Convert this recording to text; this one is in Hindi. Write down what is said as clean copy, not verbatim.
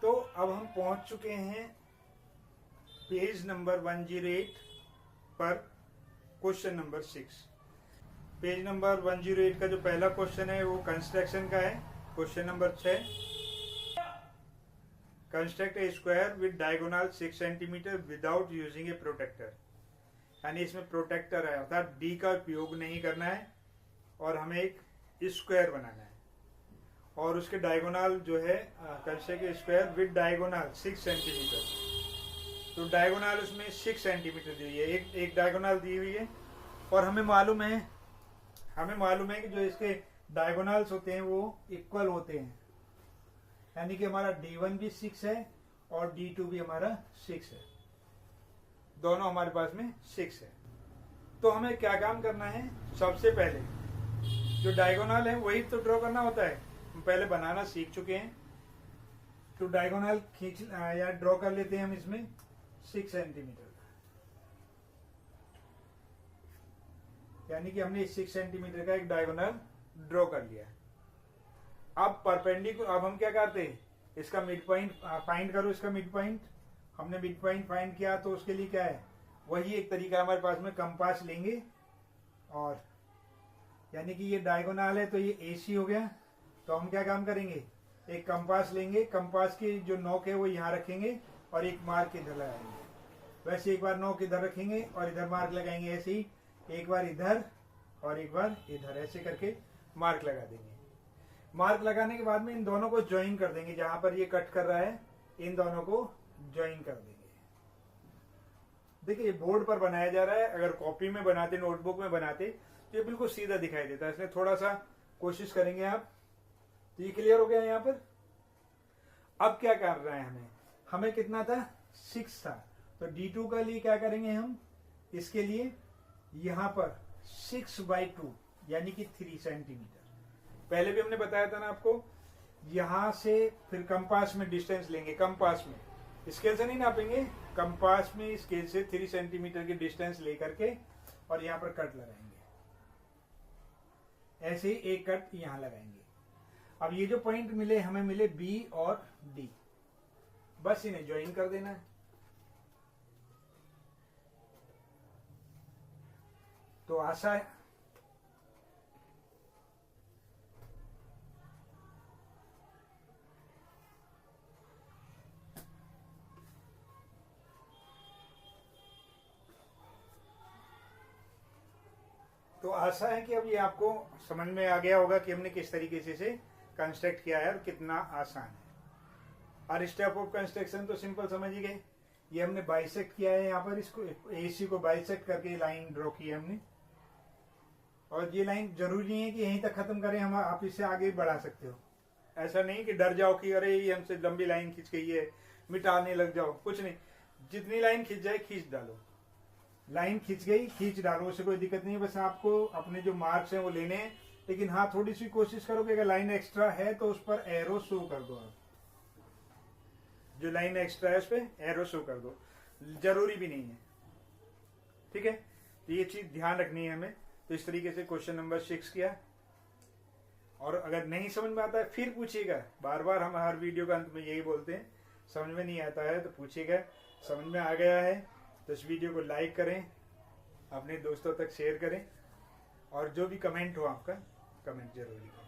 तो अब हम पहुंच चुके हैं पेज नंबर 108 पर, क्वेश्चन नंबर 6। पेज नंबर 108 का जो पहला क्वेश्चन है वो कंस्ट्रक्शन का है। Question number 6, construct a square with diagonal 6 centimetre without using a protractor. यानी इसमें प्रोटेक्टर है, अर्थात डी का उपयोग नहीं करना है और हमें एक स्क्वायर बनाना है और उसके डायगोनल जो है construct square with diagonal 6 centimetre. तो डायगोनल उसमें 6 सेंटीमीटर दी हुई है, एक डायगोनल दी हुई है और हमें मालूम है कि जो इसके डायगोनल्स होते हैं वो इक्वल होते हैं। यानी कि हमारा D1 भी 6 है और D2 भी हमारा 6 है, दोनों हमारे पास में 6 है। तो हमें क्या काम करना है, सबसे पहले जो डायगोनल है वही तो ड्रॉ करना होता है। हम पहले बनाना सीख चुके हैं, तो डायगोनल खींच या ड्रॉ कर लेते हैं हम इसमें 6 सेंटीमीटर। यानी कि हमने 6 सेंटीमीटर का एक डायगोनल ड्रॉ कर लिया। अब परपेंडिकुलर, अब हम क्या करते हैं, इसका मिड पॉइंट फाइंड करो। इसका मिड पॉइंट, हमने मिड पॉइंट फाइंड किया तो उसके लिए क्या है, वही एक तरीका हमारे पास में, कंपास लेंगे और यानी कि ये डायगोनल है तो ये AC हो गया। तो हम क्या काम करेंगे, एक कंपास लेंगे, कंपास की जो नोक है वो यहाँ रखेंगे और एक मार्क इधर लगाएंगे। वैसे एक बार नोक इधर रखेंगे और इधर मार्क लगाएंगे, ऐसे ही एक बार इधर और एक बार इधर, ऐसे करके मार्क लगा देंगे। मार्क लगाने के बाद में इन दोनों को ज्वाइन कर देंगे, जहां पर ये कट कर रहा है इन दोनों को ज्वाइन कर देंगे। देखिए ये बोर्ड पर बनाया जा रहा है, अगर कॉपी में बनाते, नोटबुक में बनाते तो ये बिल्कुल सीधा दिखाई देता है, इसलिए थोड़ा सा कोशिश करेंगे आप। तो ये क्लियर हो गया यहाँ पर। अब क्या कर रहे हैं, हमें कितना था, 6 था। तो D2 का लिए क्या करेंगे हम, इसके लिए यहां पर 6/2 यानी कि 3 सेंटीमीटर। पहले भी हमने बताया था ना आपको, यहां से फिर कंपास में डिस्टेंस लेंगे, कंपास में, स्केल से नहीं नापेंगे, कंपास में स्केल से 3 सेंटीमीटर की डिस्टेंस लेकर के और यहां पर कट लगाएंगे। ऐसे ही एक कट यहां लगाएंगे। अब ये जो पॉइंट मिले हमें, मिले B और D, बस इन्हें ज्वाइन कर देना है। तो आशा है कि अब ये आपको समझ में आ गया होगा कि हमने किस तरीके से कंस्ट्रक्ट किया है और कितना आसान है। और स्टेप ऑफ कंस्ट्रक्शन तो सिंपल समझ ही गए। ये हमने बाइसेक्ट किया है, यहाँ पर इसको AC को बाइसेक्ट करके लाइन ड्रॉ की है हमने। और ये लाइन जरूरी नहीं है कि यहीं तक खत्म करें, हम आप इससे आगे बढ़ा सकते हो। ऐसा नहीं कि डर जाओ कि अरे ये हमसे लंबी लाइन खींच गई है, मिटाने लग जाओ, कुछ नहीं। जितनी लाइन खींच जाए खींच डालो, लाइन खींच गई खींच डालो, उससे कोई दिक्कत नहीं है। बस आपको अपने जो मार्क्स हैं वो लेने हैं, लेकिन हाँ थोड़ी सी कोशिश करो कि अगर लाइन एक्स्ट्रा है तो उस पर एरो शो कर दो। आप जो लाइन एक्स्ट्रा है उस पर एरो शो कर दो, जरूरी भी नहीं है, ठीक है। तो ये चीज ध्यान रखनी है हमें। तो इस तरीके से क्वेश्चन नंबर 6 किया। और अगर नहीं समझ में आता है फिर पूछिएगा, बार बार हम हर वीडियो का अंत में यही बोलते हैं, समझ में नहीं आता है तो पूछिएगा। समझ में आ गया है तो इस वीडियो को लाइक करें, अपने दोस्तों तक शेयर करें और जो भी कमेंट हो आपका, कमेंट जरूर करें।